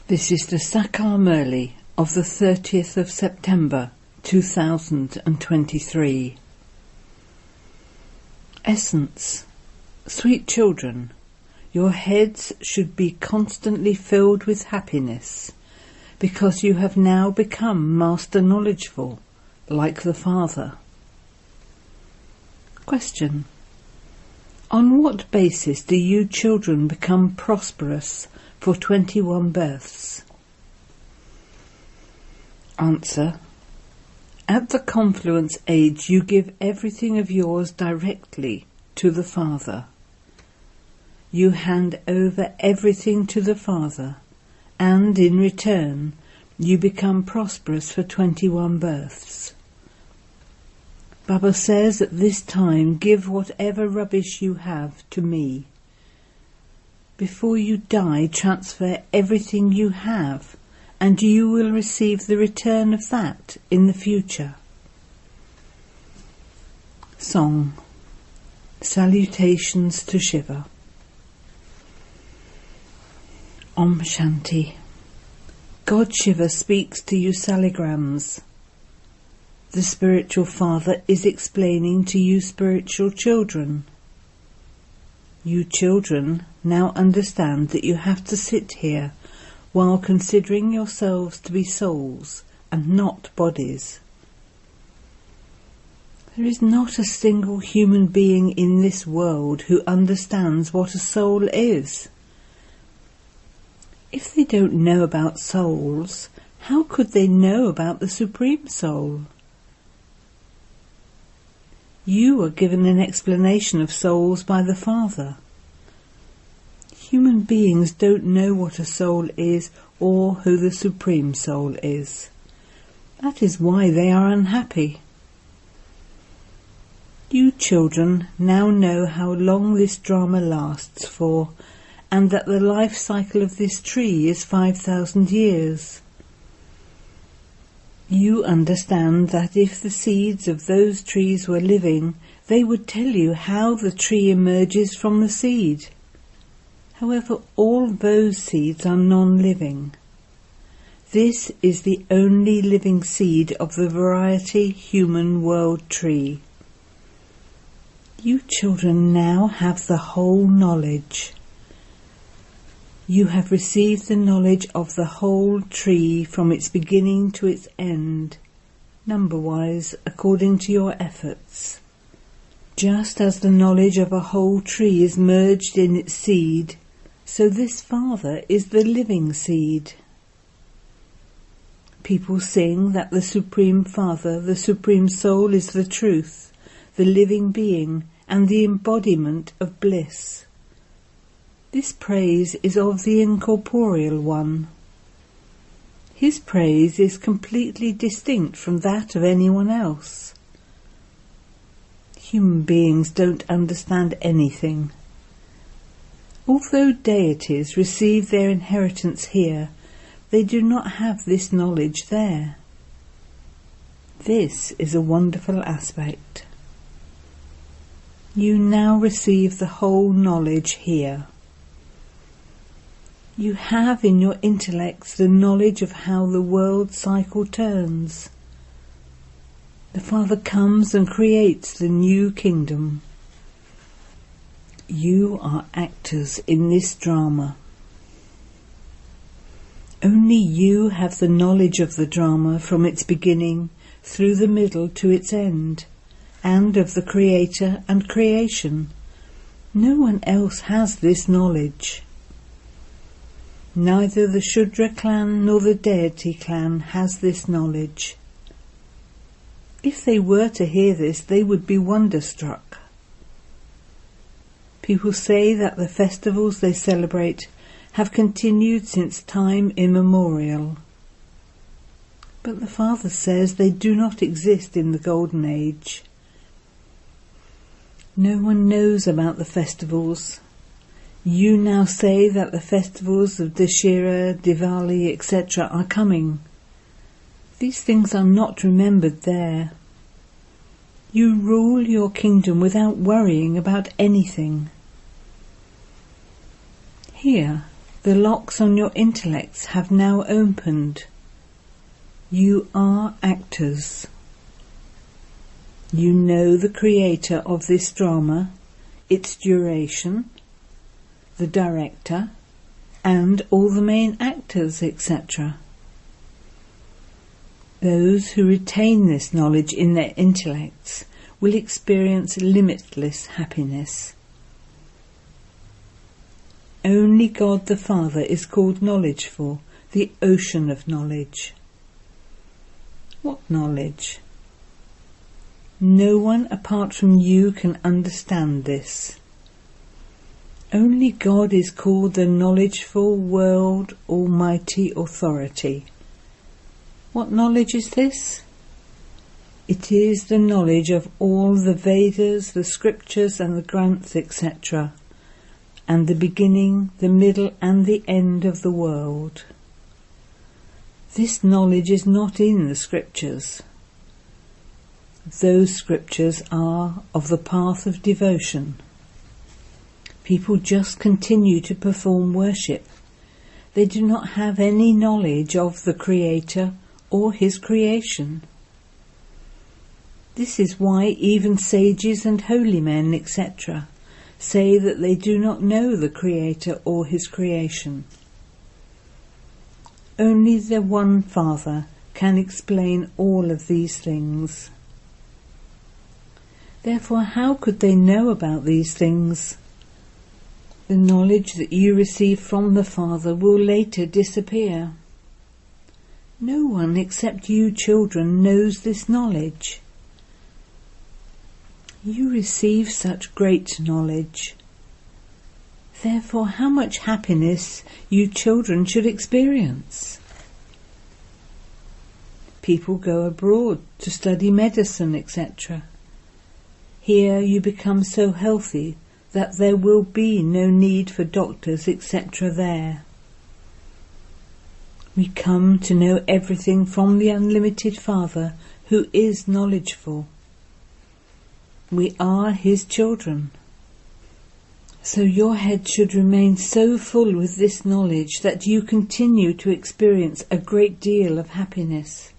This is the Sakar Murli of the 30th of September 2023. Essence. Sweet children, your heads should be constantly filled with happiness, because you have now become master knowledgeful, like the Father. Question. On what basis do you children become prosperous for 21 births? Answer. At the confluence age you give everything of yours directly to the Father. You hand over everything to the Father, and in return you become prosperous for 21 births. Baba says at this time, give whatever rubbish you have to me. Before you die, transfer everything you have, and you will receive the return of that in the future. Song. Salutations to Shiva. Om Shanti. God Shiva speaks to you saligrams. The spiritual father is explaining to you spiritual children. You children now understand that you have to sit here while considering yourselves to be souls and not bodies. There is not a single human being in this world who understands what a soul is. If they don't know about souls, how could they know about the Supreme Soul? You are given an explanation of souls by the Father. Human beings don't know what a soul is or who the Supreme Soul is. That is why they are unhappy. You children now know how long this drama lasts for, and that the life cycle of this tree is 5,000 years. You understand that if the seeds of those trees were living, they would tell you how the tree emerges from the seed. However, all those seeds are non-living. This is the only living seed of the variety human world tree. You children now have the whole knowledge. You have received the knowledge of the whole tree from its beginning to its end, number-wise, according to your efforts. Just as the knowledge of a whole tree is merged in its seed, so this Father is the living seed. People sing that the Supreme Father, the Supreme Soul, is the truth, the living being, and the embodiment of bliss. This praise is of the incorporeal one. His praise is completely distinct from that of anyone else. Human beings don't understand anything. Although deities receive their inheritance here, they do not have this knowledge there. This is a wonderful aspect. You now receive the whole knowledge here. You have in your intellects the knowledge of how the world cycle turns. The Father comes and creates the new kingdom. You are actors in this drama. Only you have the knowledge of the drama from its beginning through the middle to its end, and of the Creator and creation. No one else has this knowledge. Neither the Shudra clan nor the deity clan has this knowledge. If they were to hear this, they would be wonderstruck. People say that the festivals they celebrate have continued since time immemorial. But the Father says they do not exist in the Golden Age. No one knows about the festivals. You now say that the festivals of Dashera, Diwali, etc. are coming. These things are not remembered there. You rule your kingdom without worrying about anything. Here, The locks on your intellects have now opened. You are actors. You know the creator of this drama, its duration, the director, and all the main actors, etc. Those who retain this knowledge in their intellects will experience limitless happiness. Only God the Father is called knowledgeful, the ocean of knowledge. What knowledge? No one apart from you can understand this. Only God is called the knowledgeful world almighty authority. What knowledge is this? It is the knowledge of all the Vedas, the scriptures and the Granths, etc., and the beginning, the middle and the end of the world. This knowledge is not in the scriptures. Those scriptures are of the path of devotion. People just continue to perform worship. They do not have any knowledge of the Creator or His creation. This is why even sages and holy men, etc., say that they do not know the Creator or His creation. Only the one Father can explain all of these things. Therefore, how could they know about these things? The knowledge that you receive from the Father will later disappear. No one except you children knows this knowledge. You receive such great knowledge. Therefore, how much happiness you children should experience. People go abroad to study medicine, etc. Here you become so healthy that there will be no need for doctors, etc. there. We come to know everything from the unlimited Father, who is knowledgeful. We are His children. So your head should remain so full with this knowledge that you continue to experience a great deal of happiness.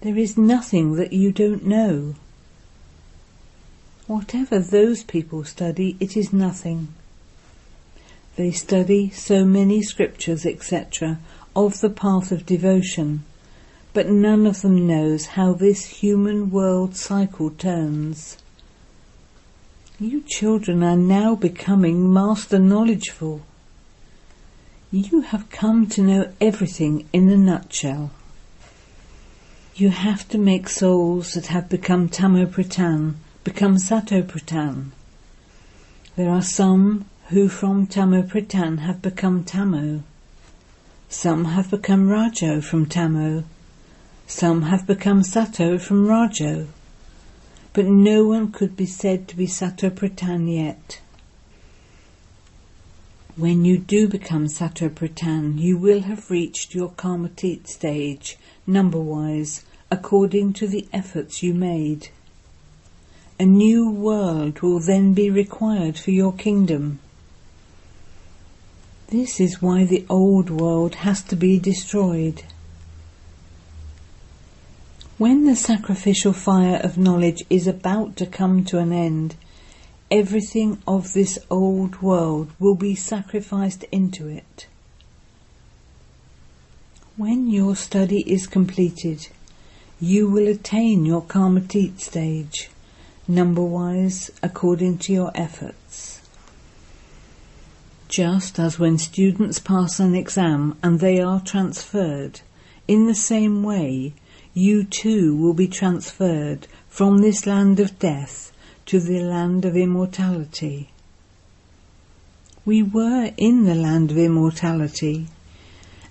There is nothing that you don't know. Whatever those people study, it is nothing. They study so many scriptures, etc., of the path of devotion, but none of them knows how this human world cycle turns. You children are now becoming master knowledgeful. You have come to know everything in a nutshell. You have to make souls that have become Tamo-Pradhan become Sato-Pradhan. There are some who from Tamo-Pradhan have become Tamo. Some have become Rajo from Tamo. Some have become Sato from Rajo. But no one could be said to be Sato-Pradhan yet. When you do become Sato-Pradhan, you will have reached your Karmatit stage, number-wise, according to the efforts you made. A new world will then be required for your kingdom. This is why the old world has to be destroyed. When the sacrificial fire of knowledge is about to come to an end, everything of this old world will be sacrificed into it. When your study is completed, you will attain your Karmatit stage, number-wise according to your efforts. Just as when students pass an exam and they are transferred, in the same way, you too will be transferred from this land of death to the land of immortality. We were in the land of immortality,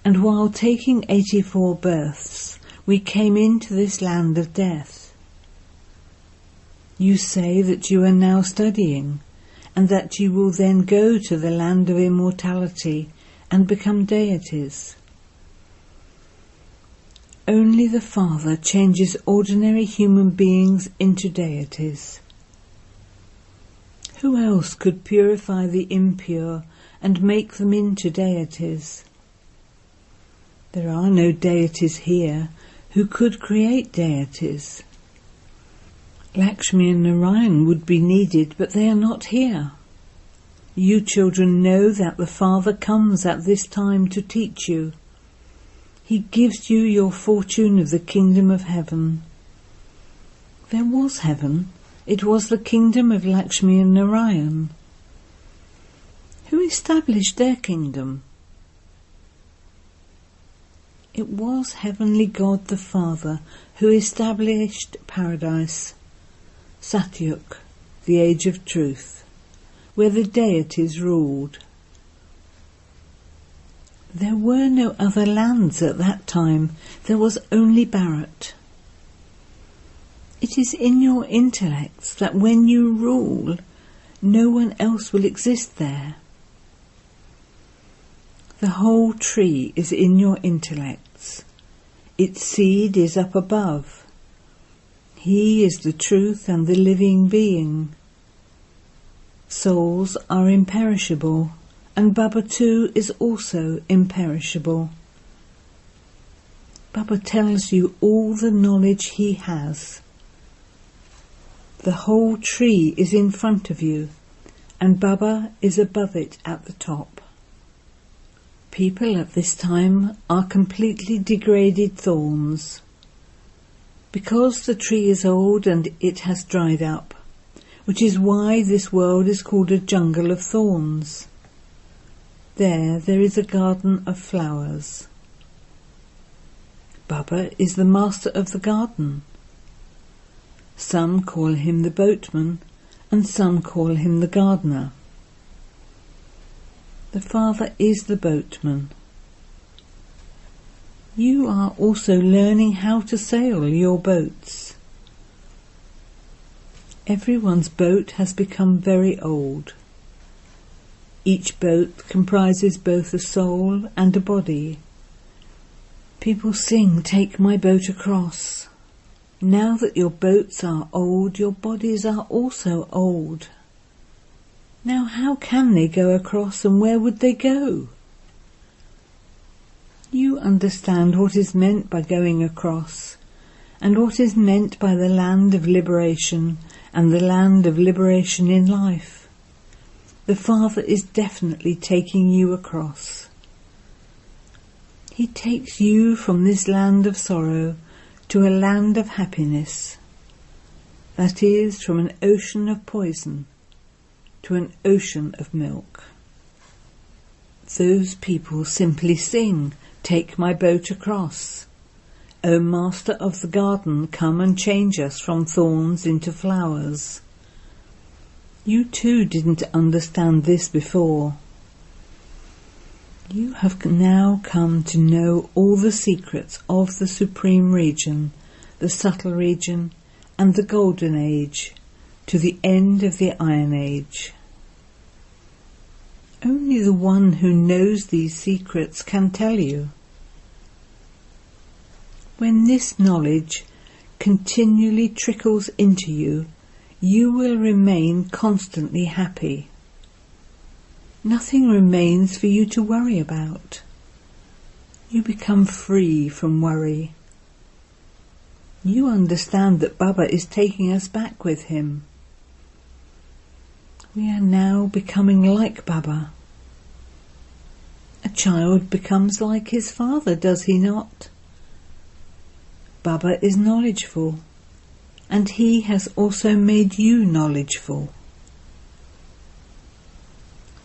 and while taking 84 births, we came into this land of death. You say that you are now studying, and that you will then go to the land of immortality and become deities. Only the Father changes ordinary human beings into deities. Who else could purify the impure and make them into deities. There are no deities here who could create deities. Lakshmi and Narayan would be needed, but they are not here. You children know that the Father comes at this time to teach you. He gives you your fortune of the kingdom of heaven. There was heaven. It was the kingdom of Lakshmi and Narayan. Who established their kingdom? It was Heavenly God the Father who established paradise, Satyuk, the age of truth, where the deities ruled. There were no other lands at that time. There was only Bharat. It is in your intellects that when you rule, no one else will exist there. The whole tree is in your intellects. Its seed is up above. He is the truth and the living being. Souls are imperishable, and Baba too is also imperishable. Baba tells you all the knowledge he has. The whole tree is in front of you, and Baba is above it at the top. People at this time are completely degraded thorns. Because the tree is old and it has dried up, which is why this world is called a jungle of thorns. There is a garden of flowers. Baba is the master of the garden. Some call him the boatman, and some call him the gardener. The Father is the boatman. You are also learning how to sail your boats. Everyone's boat has become very old. Each boat comprises both a soul and a body. People sing, "Take my boat across." Now that your boats are old, your bodies are also old. Now how can they go across, and where would they go? You understand what is meant by going across, and what is meant by the land of liberation and the land of liberation in life. The Father is definitely taking you across. He takes you from this land of sorrow to a land of happiness. That is, from an ocean of poison to an ocean of milk. Those people simply sing, "Take my boat across. O Master of the garden, come and change us from thorns into flowers." You too didn't understand this before. You have now come to know all the secrets of the Supreme Region, the Subtle Region, and the Golden Age, to the end of the Iron Age. Only the one who knows these secrets can tell you. When this knowledge continually trickles into you, you will remain constantly happy. Nothing remains for you to worry about. You become free from worry. You understand that Baba is taking us back with him. We are now becoming like Baba. A child becomes like his father, does he not? Baba is knowledgeful, and he has also made you knowledgeful.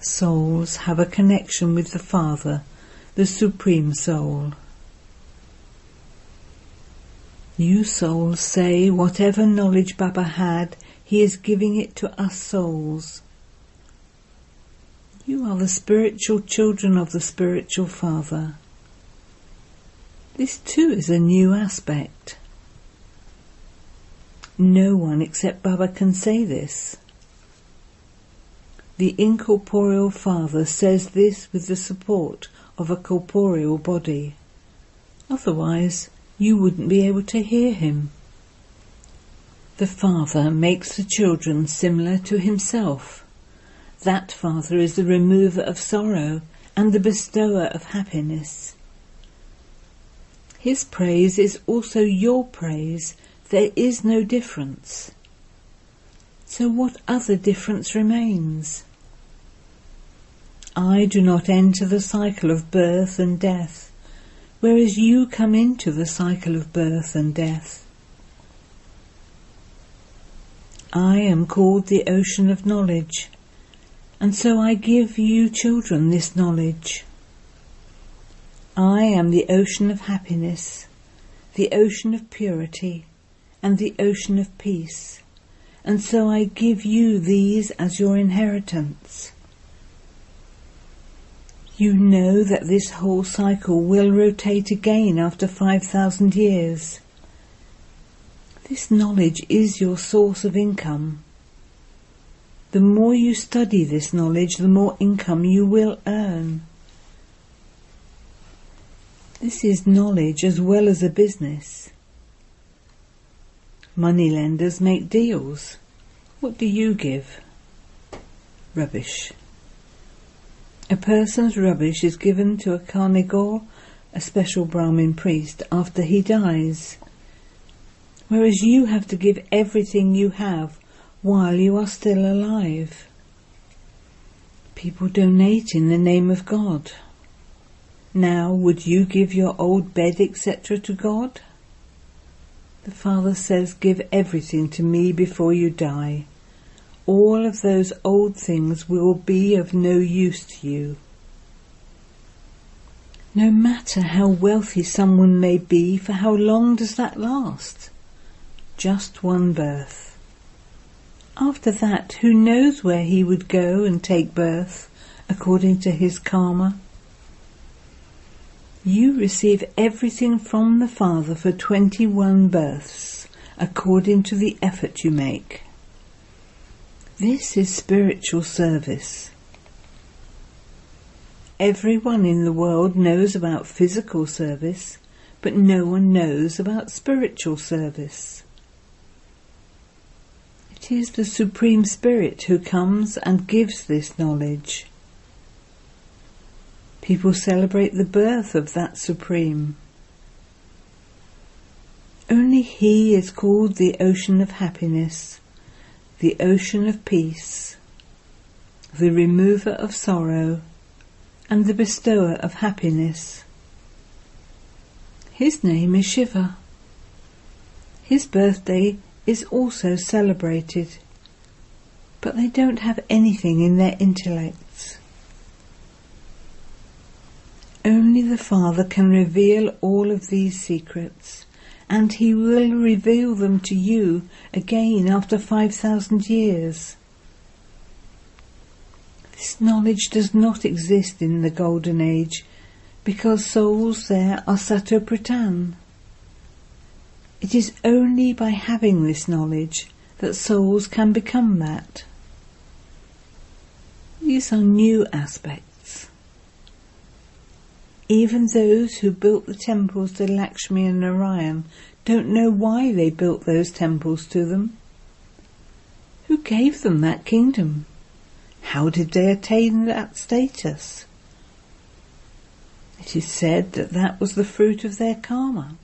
Souls have a connection with the Father, the Supreme Soul. You souls say whatever knowledge Baba had, he is giving it to us souls. You are the spiritual children of the spiritual Father. This too is a new aspect. No one except Baba can say this. The incorporeal Father says this with the support of a corporeal body. Otherwise, you wouldn't be able to hear him. The Father makes the children similar to himself, That Father is the remover of sorrow and the bestower of happiness. His praise is also your praise. There is no difference. So what other difference remains? I do not enter the cycle of birth and death, whereas you come into the cycle of birth and death. I am called the ocean of knowledge, and so I give you children this knowledge. I am the ocean of happiness, the ocean of purity, and the ocean of peace, and so I give you these as your inheritance. You know that this whole cycle will rotate again after 5,000 years. This knowledge is your source of income. The more you study this knowledge, the more income you will earn. This is knowledge as well as a business. Moneylenders make deals. What do you give? Rubbish. A person's rubbish is given to a carnivore, a special Brahmin priest, after he dies, whereas you have to give everything you have while you are still alive. People donate in the name of God. Now, would you give your old bed, etc. to God? The Father says, give everything to me before you die. All of those old things will be of no use to you. No matter how wealthy someone may be, for how long does that last? Just one birth. After that, who knows where he would go and take birth, according to his karma? You receive everything from the Father for 21 births, according to the effort you make. This is spiritual service. Everyone in the world knows about physical service, but no one knows about spiritual service. It is the Supreme Spirit who comes and gives this knowledge. People celebrate the birth of that Supreme. Only He is called the ocean of happiness, the ocean of peace, the remover of sorrow, and the bestower of happiness. His name is Shiva. His birthday is also celebrated, but they don't have anything in their intellects. Only the Father can reveal all of these secrets, and He will reveal them to you again after 5,000 years. This knowledge does not exist in the Golden Age, because souls there are Satopratan. It is only by having this knowledge that souls can become that. These are new aspects. Even those who built the temples to Lakshmi and Narayan don't know why they built those temples to them. Who gave them that kingdom? How did they attain that status? It is said that that was the fruit of their karma.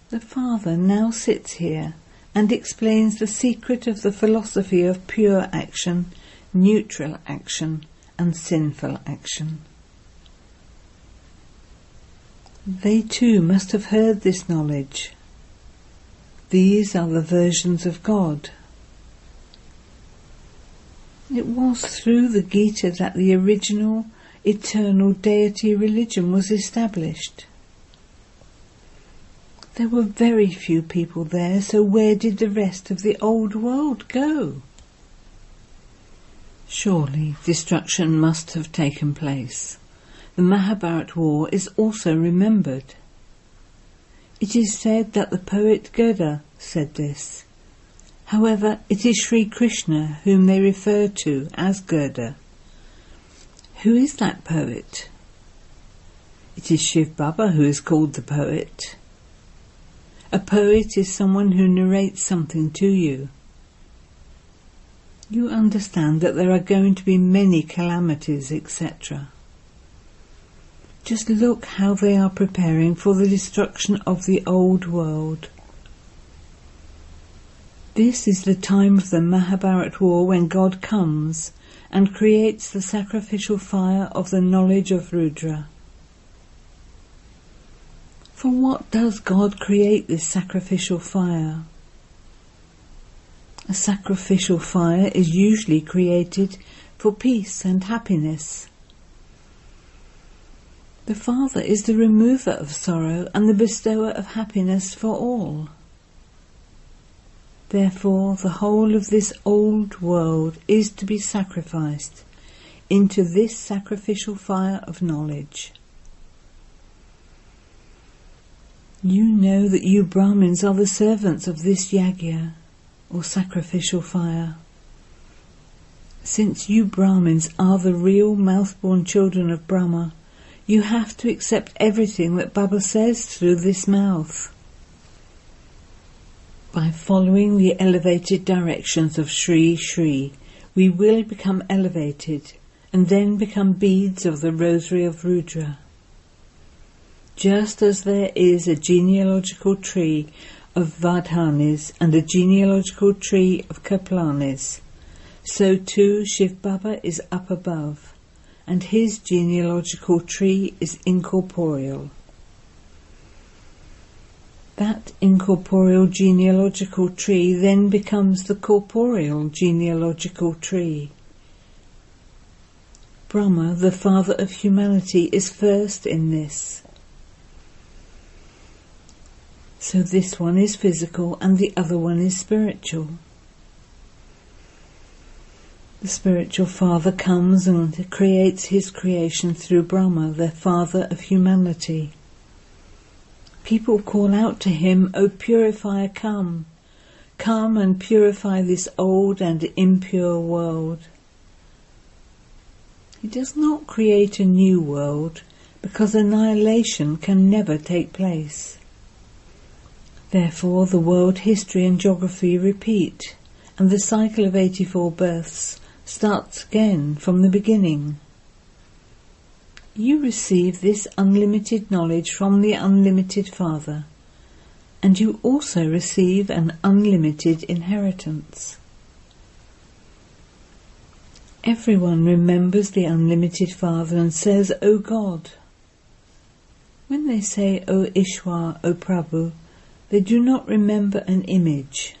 The Father now sits here and explains the secret of the philosophy of pure action, neutral action, and sinful action. They too must have heard this knowledge. These are the versions of God. It was through the Gita that the original, eternal deity religion was established. There were very few people there, so where did the rest of the old world go? Surely destruction must have taken place. The Mahabharata war is also remembered. It is said that the poet Goda said this. However, it is Sri Krishna whom they refer to as Goda. Who is that poet? It is Shiv Baba who is called the poet. A poet is someone who narrates something to you. You understand that there are going to be many calamities, etc. Just look how they are preparing for the destruction of the old world. This is the time of the Mahabharat war, when God comes and creates the sacrificial fire of the knowledge of Rudra. For what does God create this sacrificial fire? A sacrificial fire is usually created for peace and happiness. The Father is the remover of sorrow and the bestower of happiness for all. Therefore, the whole of this old world is to be sacrificed into this sacrificial fire of knowledge. You know that you Brahmins are the servants of this yagya, or sacrificial fire. Since you Brahmins are the real mouth-born children of Brahma, you have to accept everything that Baba says through this mouth. By following the elevated directions of Sri Sri, we will become elevated and then become beads of the rosary of Rudra. Just as there is a genealogical tree of Vardhanis and a genealogical tree of Kaplanis, so too Shiv Baba is up above, and his genealogical tree is incorporeal. That incorporeal genealogical tree then becomes the corporeal genealogical tree. Brahma, the father of humanity, is first in this. So this one is physical and the other one is spiritual. The spiritual father comes and creates his creation through Brahma, the father of humanity. People call out to him, "O purifier, come! Come and purify this old and impure world." He does not create a new world, because annihilation can never take place. Therefore the world history and geography repeat, and the cycle of 84 births starts again from the beginning. You receive this unlimited knowledge from the unlimited Father, and you also receive an unlimited inheritance. Everyone remembers the unlimited Father and says, "O God." When they say, "O Ishwar, O Prabhu," they do not remember an image.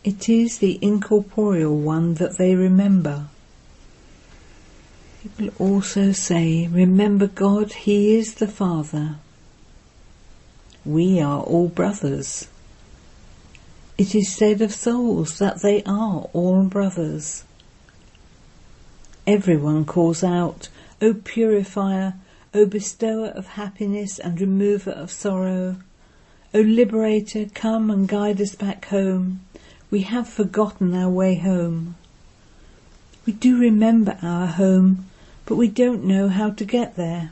It is the incorporeal one that they remember. People also say, "Remember God, He is the Father. We are all brothers." It is said of souls that they are all brothers. Everyone calls out, "O purifier, O bestower of happiness and remover of sorrow, O liberator, come and guide us back home. We have forgotten our way home. We do remember our home, but we don't know how to get there."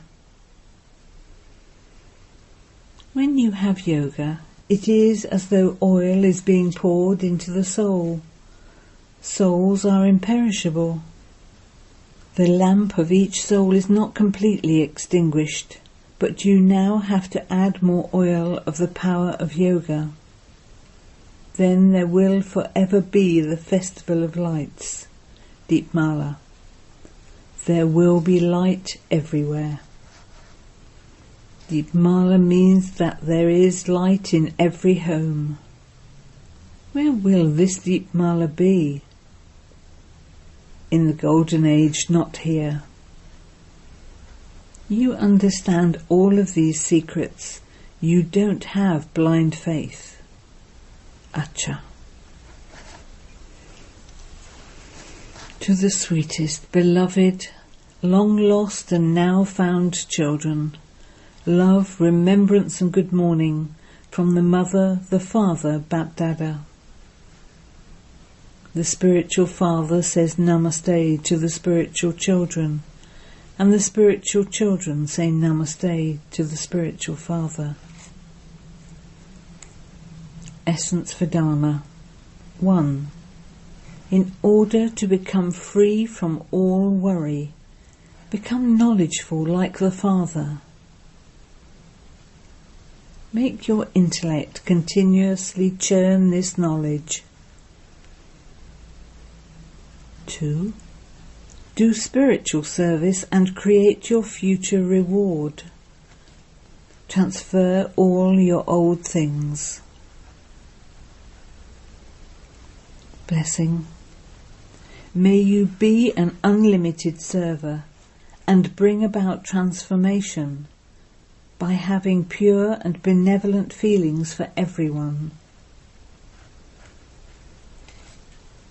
When you have yoga, it is as though oil is being poured into the soul. Souls are imperishable. The lamp of each soul is not completely extinguished, but you now have to add more oil of the power of yoga. Then there will forever be the festival of lights, Deepmala. There will be light everywhere. Deepmala means that there is light in every home. Where will this Deepmala be? In the golden age, not here. You understand all of these secrets. You don't have blind faith. Acha. To the sweetest, beloved, long lost and now found children, love, remembrance and good morning from the mother, the father, Bapdada. The spiritual father says namaste to the spiritual children, and the spiritual children say namaste to the spiritual father. Essence for Dharma. 1. In order to become free from all worry, become knowledgeful like the Father. Make your intellect continuously churn this knowledge. 2. Do spiritual service and create your future reward. Transfer all your old things. Blessing. May you be an unlimited server and bring about transformation by having pure and benevolent feelings for everyone.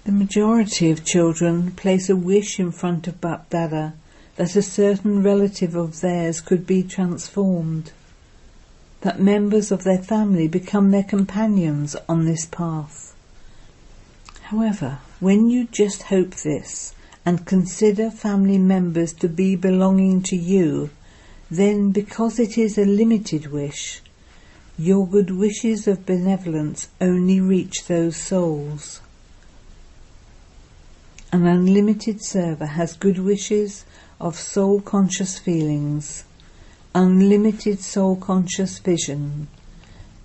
The majority of children place a wish in front of Bap Dada that a certain relative of theirs could be transformed, that members of their family become their companions on this path. However, when you just hope this and consider family members to be belonging to you, then because it is a limited wish, your good wishes of benevolence only reach those souls. An unlimited server has good wishes of soul-conscious feelings, unlimited soul-conscious vision,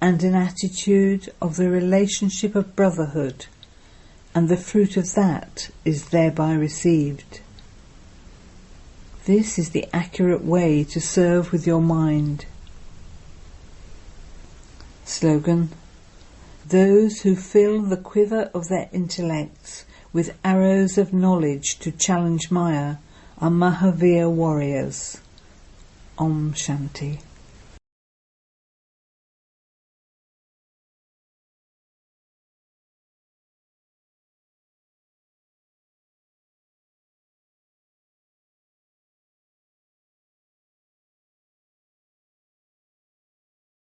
and an attitude of the relationship of brotherhood, and the fruit of that is thereby received. This is the accurate way to serve with your mind. Slogan: those who fill the quiver of their intellects with arrows of knowledge to challenge Maya are Mahavir warriors. Om Shanti.